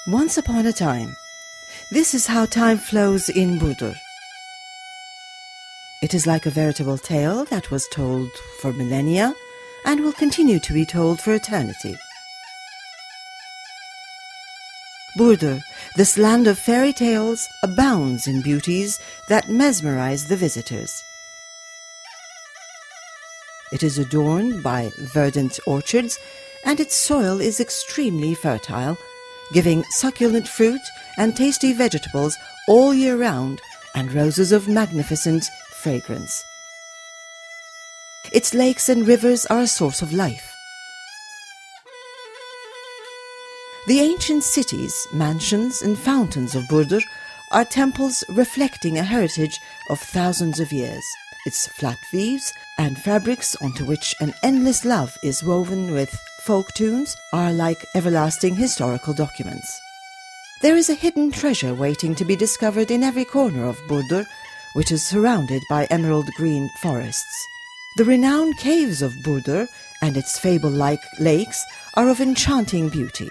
Once upon a time, this is how time flows in Burdur. It is like a veritable tale that was told for millennia and will continue to be told for eternity. Burdur, this land of fairy tales, abounds in beauties that mesmerize the visitors. It is adorned by verdant orchards, and its soil is extremely fertile, giving succulent fruit and tasty vegetables all year round and roses of magnificent fragrance. Its lakes and rivers are a source of life. The ancient cities, mansions and fountains of Burdur are temples reflecting a heritage of thousands of years. Its flat weaves and fabrics onto which an endless love is woven with folk tunes are like everlasting historical documents. There is a hidden treasure waiting to be discovered in every corner of Burdur, which is surrounded by emerald green forests. The renowned caves of Burdur and its fable-like lakes are of enchanting beauty.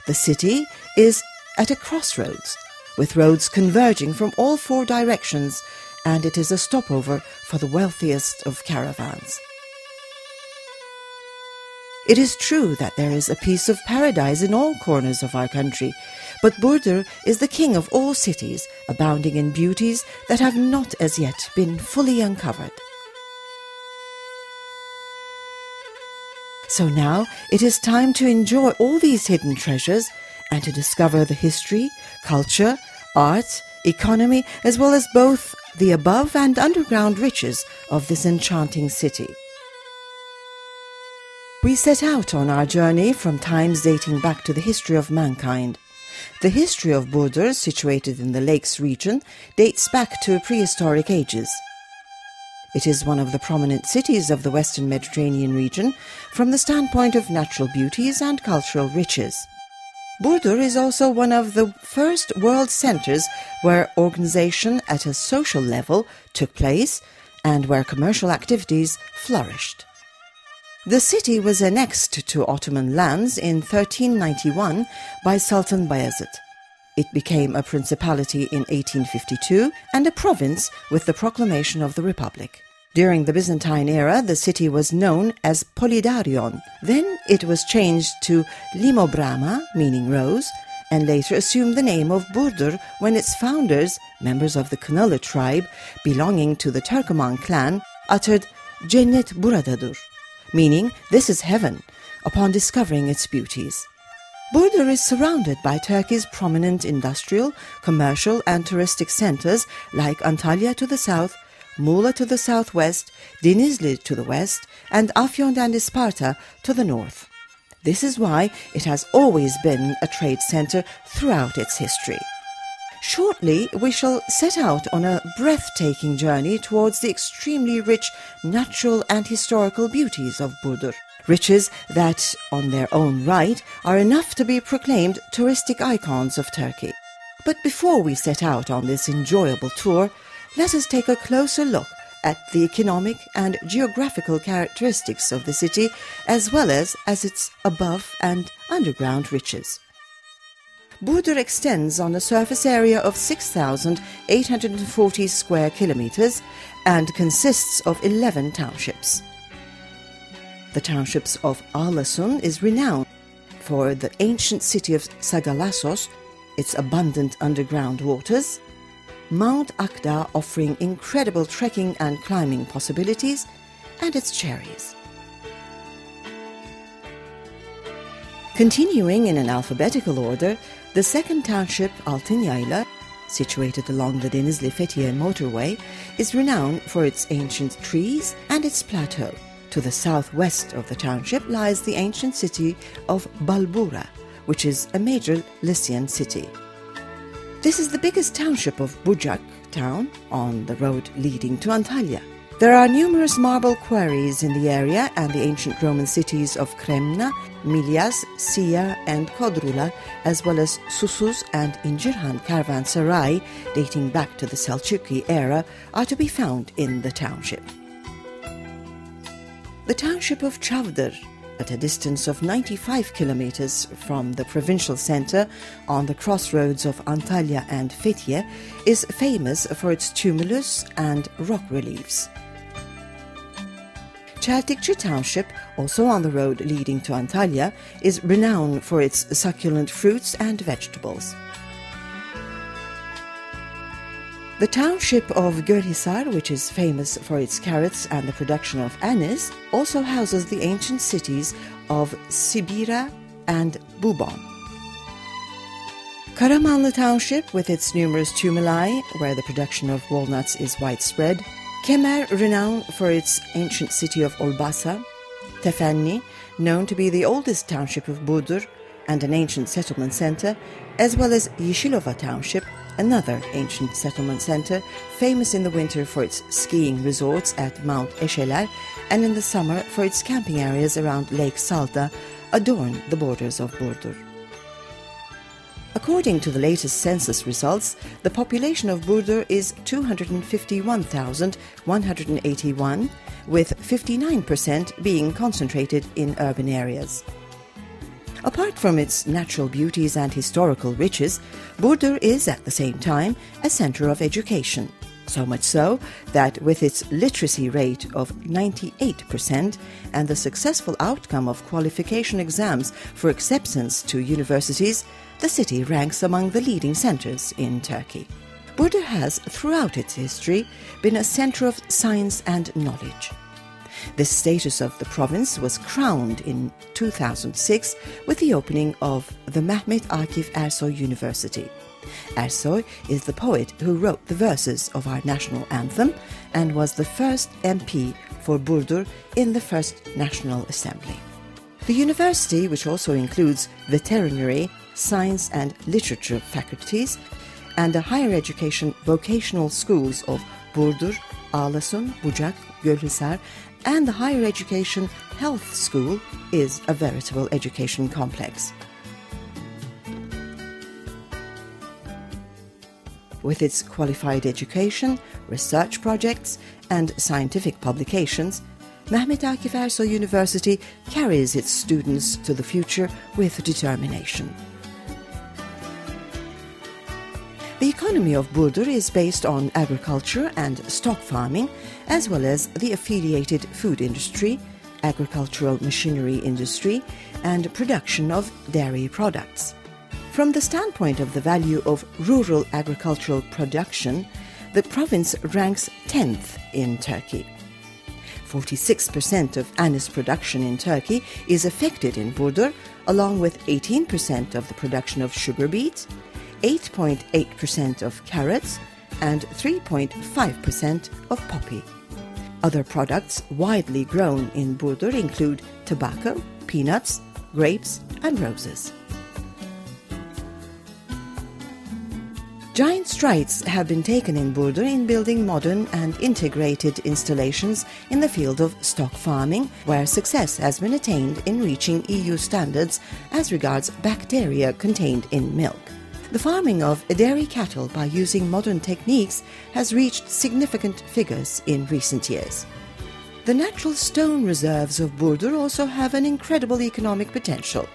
The city is at a crossroads, with roads converging from all four directions, and it is a stopover for the wealthiest of caravans. It is true that there is a piece of paradise in all corners of our country, but Burdur is the king of all cities, abounding in beauties that have not as yet been fully uncovered. So now it is time to enjoy all these hidden treasures and to discover the history, culture, art, economy, as well as both the above and underground riches of this enchanting city. We set out on our journey from times dating back to the history of mankind. The history of Burdur, situated in the Lakes region, dates back to prehistoric ages. It is one of the prominent cities of the Western Mediterranean region from the standpoint of natural beauties and cultural riches. Burdur is also one of the first world centers where organization at a social level took place and where commercial activities flourished. The city was annexed to Ottoman lands in 1391 by Sultan Bayezid. It became a principality in 1852 and a province with the proclamation of the Republic. During the Byzantine era, the city was known as Polydarion. Then it was changed to Limobrama, meaning rose, and later assumed the name of Burdur when its founders, members of the Kınalı tribe belonging to the Turkoman clan, uttered Cennet buradadır, meaning this is heaven, upon discovering its beauties. Burdur is surrounded by Turkey's prominent industrial, commercial and touristic centers like Antalya to the south, Muğla to the southwest, Denizli to the west, and Afyon and Isparta to the north. This is why it has always been a trade center throughout its history. Shortly, we shall set out on a breathtaking journey towards the extremely rich natural and historical beauties of Burdur. Riches that, on their own right, are enough to be proclaimed touristic icons of Turkey. But before we set out on this enjoyable tour, let us take a closer look at the economic and geographical characteristics of the city as well as its above and underground riches. Burdur extends on a surface area of 6,840 square kilometers and consists of 11 townships. The townships of Ağlasun is renowned for the ancient city of Sagalassos, its abundant underground waters, Mount Akda offering incredible trekking and climbing possibilities, and its cherries. Continuing in an alphabetical order, the second township, Altınyayla, situated along the Denizli-Fethiye motorway, is renowned for its ancient trees and its plateau. To the southwest of the township lies the ancient city of Balbura, which is a major Lycian city. This is the biggest township of Bucak town on the road leading to Antalya. There are numerous marble quarries in the area and the ancient Roman cities of Kremna, Milyas, Sia and Kodrula, as well as Susuz and İncirhan Caravanserai dating back to the Selçuklu era, are to be found in the township. The township of Çavdır at a distance of 95 kilometers from the provincial centre on the crossroads of Antalya and Fethiye, is famous for its tumulus and rock reliefs. Çeltikçi Township, also on the road leading to Antalya, is renowned for its succulent fruits and vegetables. The township of Gölhisar, which is famous for its carrots and the production of anise, also houses the ancient cities of Sibira and Bubon. Karamanlı Township, with its numerous tumuli, where the production of walnuts is widespread, Kemer, renowned for its ancient city of Olbasa, Tefenni, known to be the oldest township of Burdur and an ancient settlement centre, as well as Yeşilova Township, another ancient settlement centre, famous in the winter for its skiing resorts at Mount Eşeler and in the summer for its camping areas around Lake Salda, adorn the borders of Burdur. According to the latest census results, the population of Burdur is 251,181, with 59% being concentrated in urban areas. Apart from its natural beauties and historical riches, Burdur is at the same time a centre of education. So much so that with its literacy rate of 98% and the successful outcome of qualification exams for acceptance to universities, the city ranks among the leading centres in Turkey. Burdur has, throughout its history, been a centre of science and knowledge. This status of the province was crowned in 2006 with the opening of the Mehmet Akif Ersoy University. Ersoy is the poet who wrote the verses of our national anthem and was the first MP for Burdur in the first National Assembly. The university, which also includes veterinary, science and literature faculties, and the higher education vocational schools of Burdur, Ağlasun, Bucak, Gölhisar, and the higher education health school, is a veritable education complex. With its qualified education, research projects, and scientific publications, Mehmet Akif Ersoy University carries its students to the future with determination. The economy of Burdur is based on agriculture and stock farming, as well as the affiliated food industry, agricultural machinery industry, and production of dairy products. From the standpoint of the value of rural agricultural production, the province ranks 10th in Turkey. 46% of anise production in Turkey is affected in Burdur, along with 18% of the production of sugar beets, 8.8% of carrots, and 3.5% of poppy. Other products widely grown in Burdur include tobacco, peanuts, grapes, and roses. Giant strides have been taken in Burdur in building modern and integrated installations in the field of stock farming, where success has been attained in reaching EU standards as regards bacteria contained in milk. The farming of dairy cattle by using modern techniques has reached significant figures in recent years. The natural stone reserves of Burdur also have an incredible economic potential.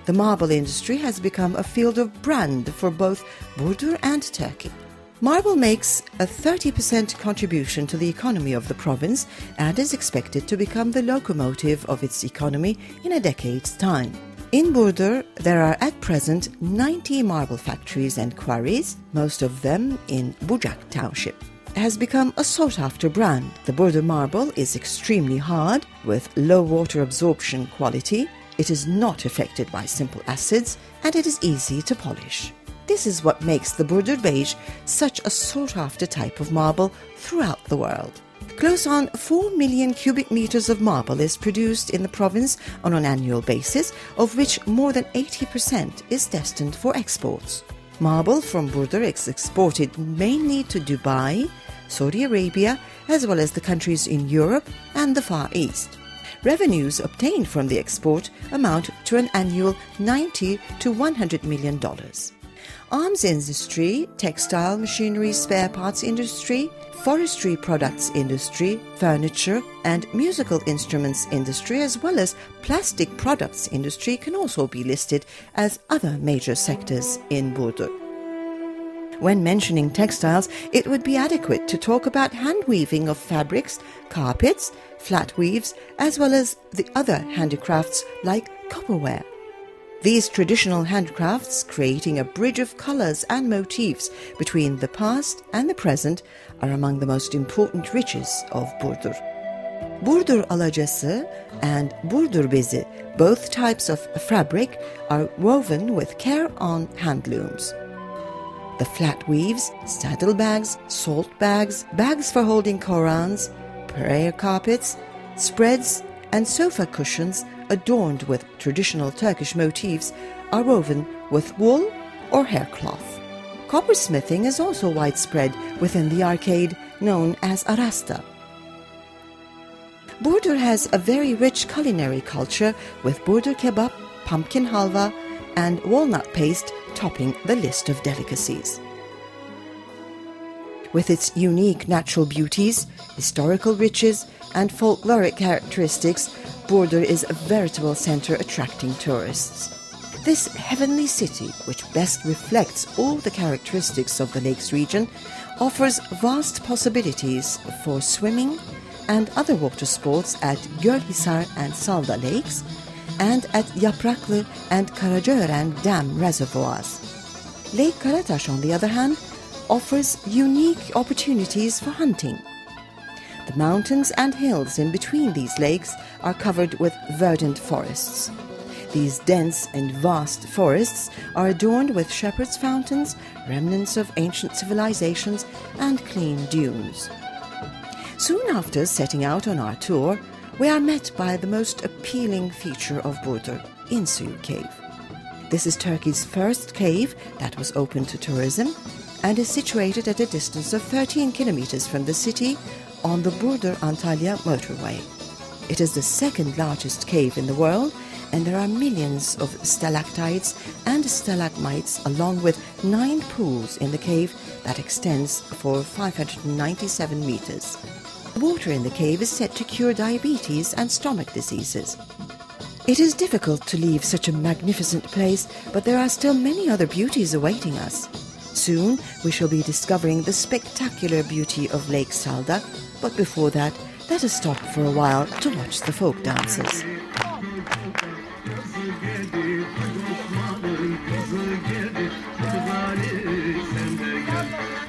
The marble industry has become a field of brand for both Burdur and Turkey. Marble makes a 30% contribution to the economy of the province and is expected to become the locomotive of its economy in a decade's time. In Burdur, there are at present 90 marble factories and quarries, most of them in Bucak Township. It has become a sought-after brand. The Burdur marble is extremely hard, with low water absorption quality. It is not affected by simple acids, and it is easy to polish. This is what makes the Burdur beige such a sought-after type of marble throughout the world. Close on 4 million cubic meters of marble is produced in the province on an annual basis, of which more than 80% is destined for exports. Marble from Burdur is exported mainly to Dubai, Saudi Arabia, as well as the countries in Europe and the Far East. Revenues obtained from the export amount to an annual $90 to $100 million. arms industry, textile machinery spare parts industry, forestry products industry, furniture and musical instruments industry, as well as plastic products industry can also be listed as other major sectors in Burdur. When mentioning textiles, it would be adequate to talk about hand weaving of fabrics, carpets, flat weaves, as well as the other handicrafts like copperware. These traditional handicrafts, creating a bridge of colours and motifs between the past and the present, are among the most important riches of Burdur. Burdur alacası and Burdur bezi, both types of fabric, are woven with care on hand looms. The flat weaves, saddlebags, salt bags, bags for holding Korans, prayer carpets, spreads and sofa cushions adorned with traditional Turkish motifs are woven with wool or haircloth. Coppersmithing is also widespread within the arcade known as Arasta. Burdur has a very rich culinary culture with Burdur kebab, pumpkin halva and walnut paste topping the list of delicacies. With its unique natural beauties, historical riches and folkloric characteristics, Burdur is a veritable centre attracting tourists. This heavenly city, which best reflects all the characteristics of the Lakes region, offers vast possibilities for swimming and other water sports at Gölhisar and Salda lakes, and at Yapraklı and Karacaören dam reservoirs. Lake Karataş, on the other hand, offers unique opportunities for hunting. The mountains and hills in between these lakes are covered with verdant forests. These dense and vast forests are adorned with shepherds' fountains, remnants of ancient civilizations, and clean dunes. Soon after setting out on our tour, we are met by the most appealing feature of Burdur, İnsuyu Cave. This is Turkey's first cave that was open to tourism and is situated at a distance of 13 kilometers from the city on the Burdur-Antalya motorway. It is the second largest cave in the world, and there are millions of stalactites and stalagmites along with 9 pools in the cave that extends for 597 meters. The water in the cave is said to cure diabetes and stomach diseases. It is difficult to leave such a magnificent place, but there are still many other beauties awaiting us. Soon we shall be discovering the spectacular beauty of Lake Salda, but before that, let us stop for a while to watch the folk dances.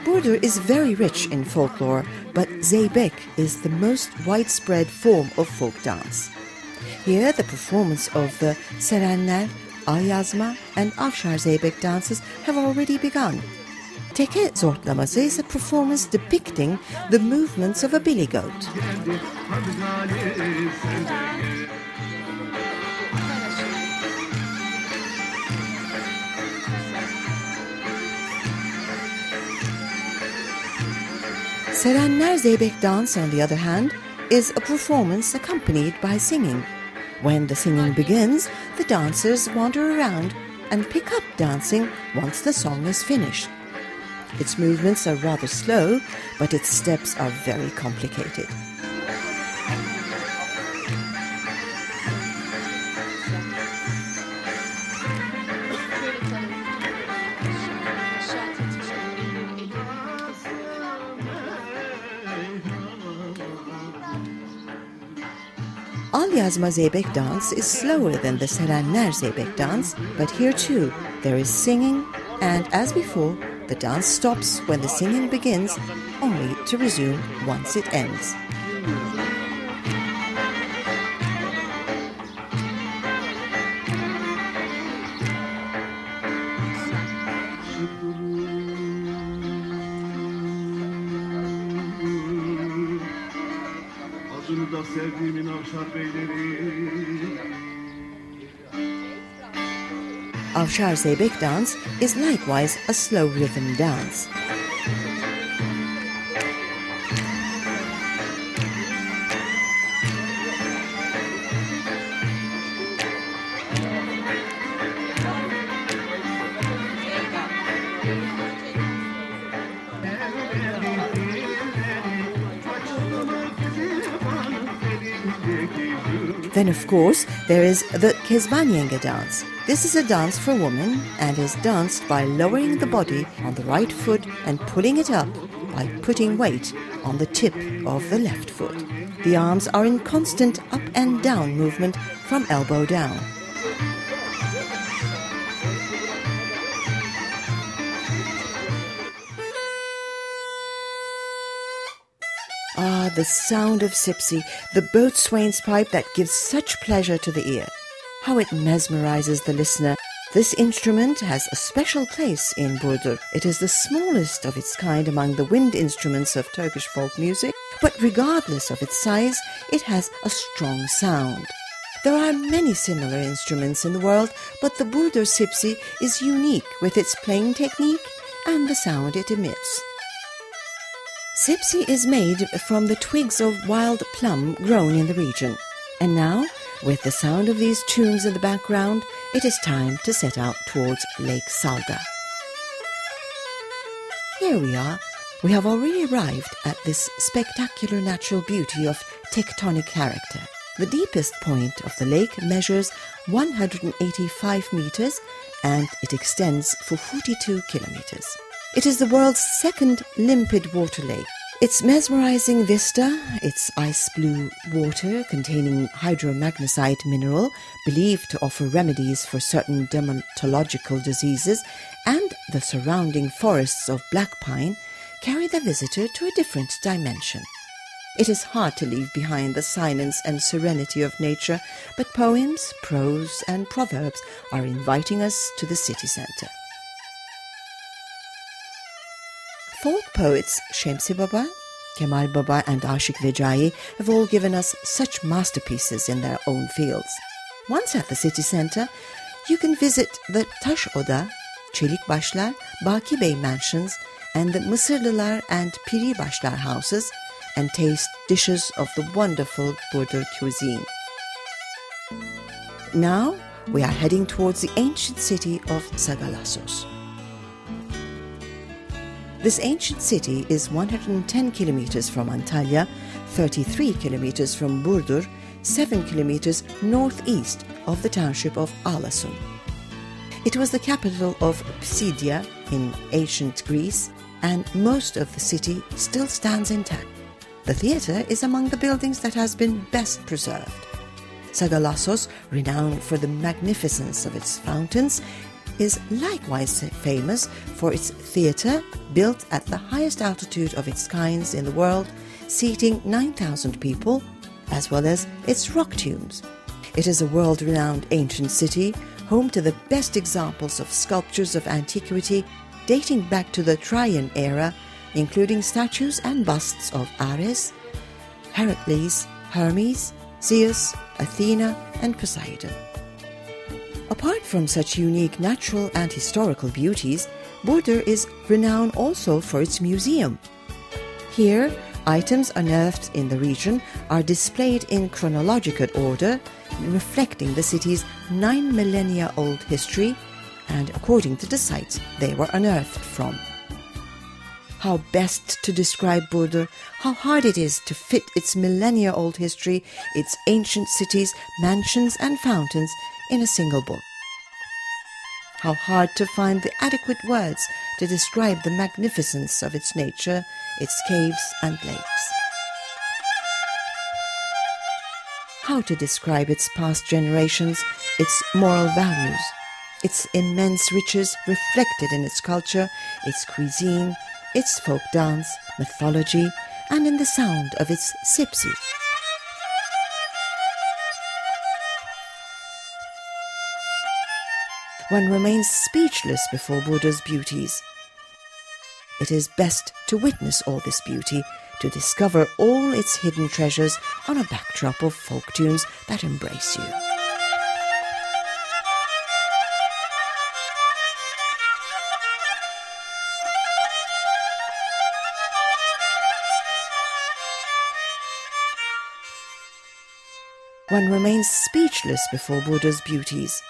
Burdur is very rich in folklore, but Zeybek is the most widespread form of folk dance. Here, the performance of the Serenler, Al-Yazma and Avşar Zeybek dances have already begun. Teke Zortlaması is a performance depicting the movements of a billy goat. Serenler Zeybek dance, on the other hand, is a performance accompanied by singing. When the singing begins, the dancers wander around and pick up dancing once the song is finished. Its movements are rather slow, but its steps are very complicated. Al-Yazma Zeybek dance is slower than the Serenler Zeybek dance, but here too there is singing, and as before, the dance stops when the singing begins, only to resume once it ends. Avşar Zeybek dance is likewise a slow rhythm dance. Then, of course, there is the Kezbanyenga dance. This is a dance for women and is danced by lowering the body on the right foot and pulling it up by putting weight on the tip of the left foot. The arms are in constant up and down movement from elbow down. Ah, the sound of Sipsi, the boatswain's pipe that gives such pleasure to the ear. How it mesmerizes the listener. This instrument has a special place in Burdur. It is the smallest of its kind among the wind instruments of Turkish folk music, but regardless of its size, it has a strong sound. There are many similar instruments in the world, but the Burdur Sipsi is unique with its playing technique and the sound it emits. Sipsi is made from the twigs of wild plum grown in the region. And now, with the sound of these tunes in the background, it is time to set out towards Lake Salga. Here we are. We have already arrived at this spectacular natural beauty of tectonic character. The deepest point of the lake measures 185 meters and it extends for 42 kilometers. It is the world's second limpid water lake. Its mesmerizing vista, its ice-blue water containing hydromagnesite mineral believed to offer remedies for certain dermatological diseases, and the surrounding forests of black pine carry the visitor to a different dimension. It is hard to leave behind the silence and serenity of nature, but poems, prose and proverbs are inviting us to the city center. Folk poets Şemsi Baba, Kemal Baba and Aşık Vecai have all given us such masterpieces in their own fields. Once at the city centre, you can visit the Taş Oda, Çelikbaşlar, Baki Bey mansions and the Mısırlılar and Piribaşlar houses and taste dishes of the wonderful Burdur cuisine. Now we are heading towards the ancient city of Sagalassos. This ancient city is 110 kilometers from Antalya, 33 kilometers from Burdur, 7 kilometers northeast of the township of Ağlasun. It was the capital of Pisidia in ancient Greece, and most of the city still stands intact. The theatre is among the buildings that has been best preserved. Sagalassos, renowned for the magnificence of its fountains, is likewise famous for its theatre, built at the highest altitude of its kinds in the world, seating 9,000 people, as well as its rock tombs. It is a world-renowned ancient city, home to the best examples of sculptures of antiquity dating back to the Trajan era, including statues and busts of Ares, Heracles, Hermes, Zeus, Athena, and Poseidon. Apart from such unique natural and historical beauties, Burdur is renowned also for its museum. Here, items unearthed in the region are displayed in chronological order, reflecting the city's 9 millennia-old history and according to the sites they were unearthed from. How best to describe Burdur, how hard it is to fit its millennia-old history, its ancient cities, mansions and fountains in a single book. How hard to find the adequate words to describe the magnificence of its nature, its caves and lakes. How to describe its past generations, its moral values, its immense riches reflected in its culture, its cuisine, its folk dance, mythology, and in the sound of its sipsi. One remains speechless before Burdur's beauties. It is best to witness all this beauty, to discover all its hidden treasures on a backdrop of folk tunes that embrace you. One remains speechless before Burdur's beauties.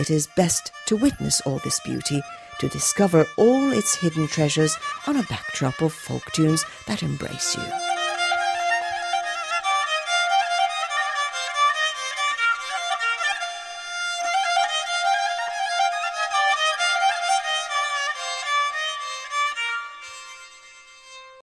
It is best to witness all this beauty, to discover all its hidden treasures on a backdrop of folk tunes that embrace you.